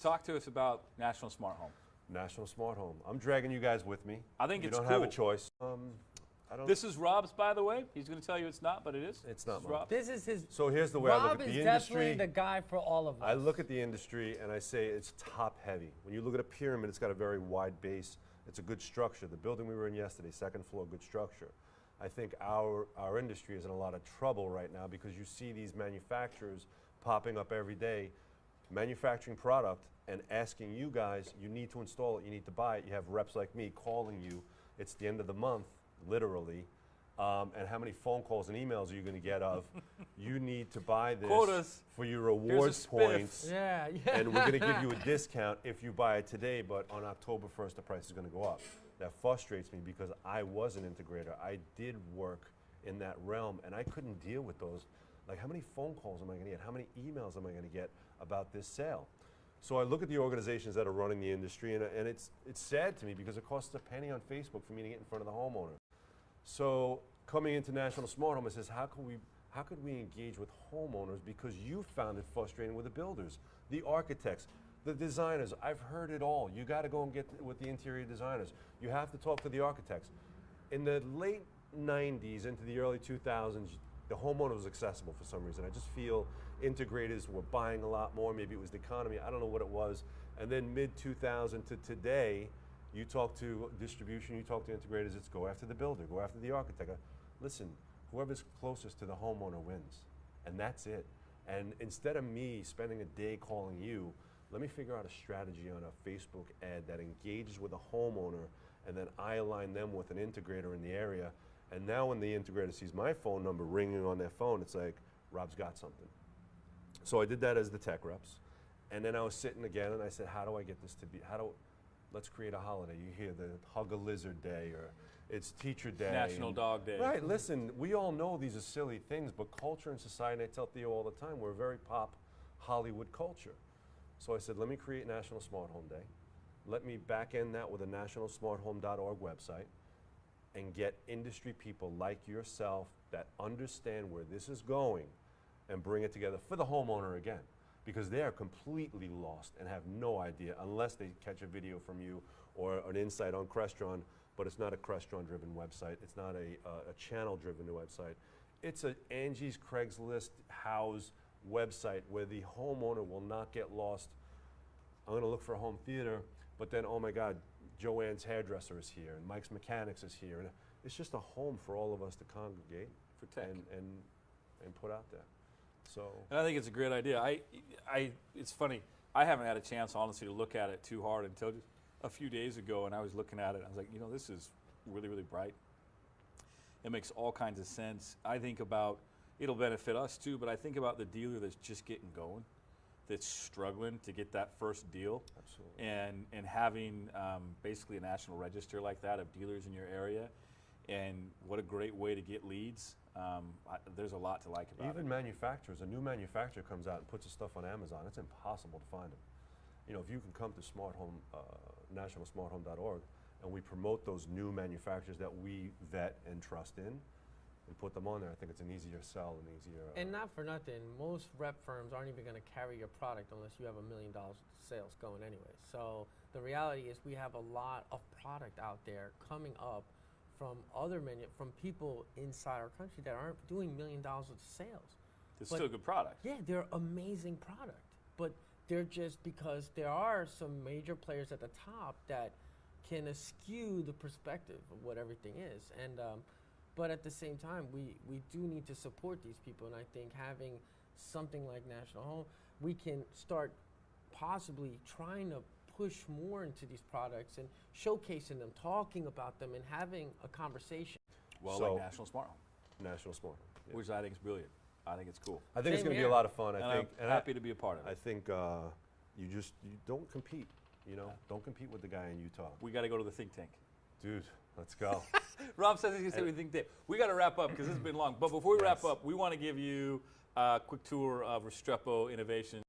Talk to us about National Smart Home. National Smart Home. I'm dragging you guys with me. I think you it's don't cool. have a choice. I don't. This is Rob's, by the way. He's going to tell you it's not, but it is. It's not This is mine. Rob. This is his. So here's the way I look Rob at is the definitely industry. the guy for all of us. I look at the industry and I say it's top heavy. When you look at a pyramid, it's got a very wide base. It's a good structure. The building we were in yesterday, second floor, good structure. I think our industry is in a lot of trouble right now because you see these manufacturers popping up every day, manufacturing product and asking you guys, you need to install it, you need to buy it. You have reps like me calling you. It's the end of the month, literally. And how many phone calls and emails are you going to get of, you need to buy this Quotas. for your rewards points. Yeah. And we're going to give you a discount if you buy it today, but on October 1st, the price is going to go up. That frustrates me because I was an integrator. I did work in that realm, and I couldn't deal with those. Like, how many phone calls am I going to get? How many emails am I going to get about this sale? So I look at the organizations that are running the industry, and it's sad to me because it costs a penny on Facebook for me to get in front of the homeowner. So coming into National Smart Home, it says, how could we engage with homeowners because you found it frustrating with the builders, the architects, the designers. I've heard it all. You got to go and get with the interior designers. You have to talk to the architects. In the late 90s into the early 2000s, the homeowner was accessible for some reason. I just feel integrators were buying a lot more. Maybe it was the economy. I don't know what it was. And then mid-2000 to today, you talk to distribution, you talk to integrators, it's go after the builder, go after the architect. Listen, whoever's closest to the homeowner wins. And that's it. And instead of me spending a day calling you, let me figure out a strategy on a Facebook ad that engages with a homeowner, and then I align them with an integrator in the area. And now when the integrator sees my phone number ringing on their phone, it's like, Rob's got something. So I did that as the tech reps. And then I was sitting again and I said, how do I get this to be, let's create a holiday. You hear the Hug a Lizard Day, or it's Teacher Day. National Dog Day. Right, listen, we all know these are silly things, but culture and society, I tell Theo all the time, we're a very pop Hollywood culture. So I said, let me create National Smart Home Day. Let me back end that with a nationalsmarthome.org website and get industry people like yourself that understand where this is going and bring it together for the homeowner again. Because they are completely lost and have no idea unless they catch a video from you or an insight on Crestron, but it's not a Crestron-driven website. It's not a channel-driven website. It's an Angie's Craigslist house website where the homeowner will not get lost. I'm going to look for a home theater, but then, oh my God, Joanne's hairdresser is here, and Mike's Mechanics is here. And it's just a home for all of us to congregate For tech. and put out there. So. And I think it's a great idea. It's funny. I haven't had a chance, honestly, to look at it too hard until just a few days ago, and I was looking at it. And I was like, you know, this is really, really bright. It makes all kinds of sense. I think about it'll benefit us too, but I think about the dealer that's just getting going, that's struggling to get that first deal. Absolutely. And having basically a national register like that of dealers in your area, and what a great way to get leads. There's a lot to like about it. Even manufacturers, a new manufacturer comes out and puts his stuff on Amazon, it's impossible to find them. You know, if you can come to nationalsmarthome.org and we promote those new manufacturers that we vet and trust in and put them on there, I think it's an easier sell and easier. And not for nothing, most rep firms aren't even going to carry your product unless you have $1 million sales going anyway. So the reality is we have a lot of product out there coming up from from people inside our country that aren't doing $1 million of sales. It's still a good product. Yeah, they're amazing product, but they're just because there are some major players at the top that can eschew the perspective of what everything is. And but at the same time, we do need to support these people, and I think having something like National Home, we can start possibly trying to push more into these products and showcasing them, talking about them, and having a conversation. Well, So, like National Smart Home, National Smart Home. Yeah. which I think is brilliant. I think it's cool. I think it's Same going to be a here. lot of fun. And I think. I'm happy to be a part of I it. think you don't compete. You know, don't compete with the guy in Utah. We got to go to the think tank. Dude, let's go. Rob says he's going to say we think tank. We got to wrap up because this has been long. But before we wrap Yes. up, we want to give you a quick tour of Restrepo Innovation.